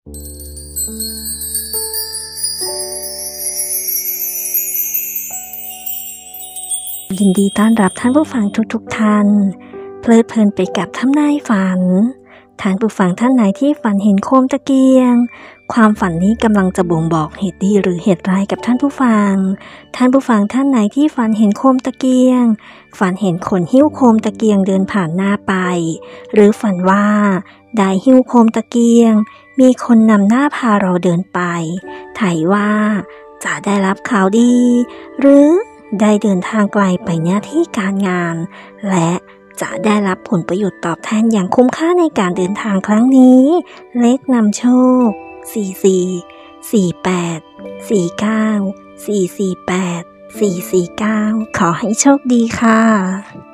ยินดีต้อนรับท่านผู้ฟังทุกท่านเพลิดเพลินไปกับทำนายฝันท่านผู้ฟังท่านไหนที่ฝันเห็นโคมตะเกียงความฝันนี้กำลังจะบ่งบอกเหตุดีหรือเหตุร้ายกับท่านผู้ฟังท่านผู้ฟังท่านไหนที่ฝันเห็นโคมตะเกียงฝันเห็นคนหิ้วโคมตะเกียงเดินผ่านหน้าไปหรือฝันว่าได้หิ้วโคมตะเกียงมีคนนำหน้าพาเราเดินไปถ่ายว่าจะได้รับข่าวดีหรือได้เดินทางไกลไปหน้าที่การงานและจะได้รับผลประโยชน์ตอบแทนอย่างคุ้มค่าในการเดินทางครั้งนี้เลขนำโชค44 48 49 448 449ขอให้โชคดีค่ะ